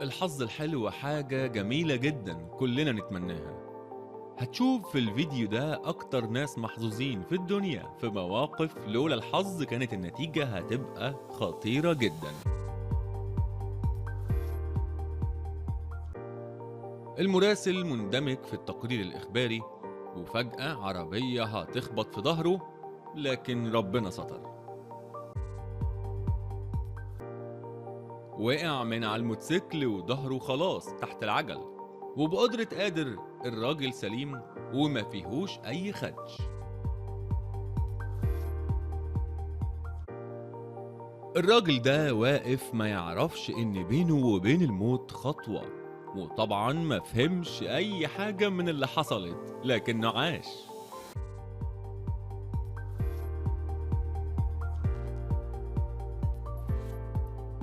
الحظ الحلو حاجة جميلة جدًا كلنا نتمناها. هتشوف في الفيديو ده أكتر ناس محظوظين في الدنيا في مواقف لولا الحظ كانت النتيجة هتبقى خطيرة جدًا. المراسل مندمج في التقرير الإخباري وفجأة عربية هتخبط في ضهره، لكن ربنا ستر. وقع من على الموتوسيكل وضهره خلاص تحت العجل، وبقدرة قادر الراجل سليم وما فيهوش أي خدش. الراجل ده واقف ما يعرفش إن بينه وبين الموت خطوة، وطبعا ما فهمش أي حاجة من اللي حصلت لكنه عاش.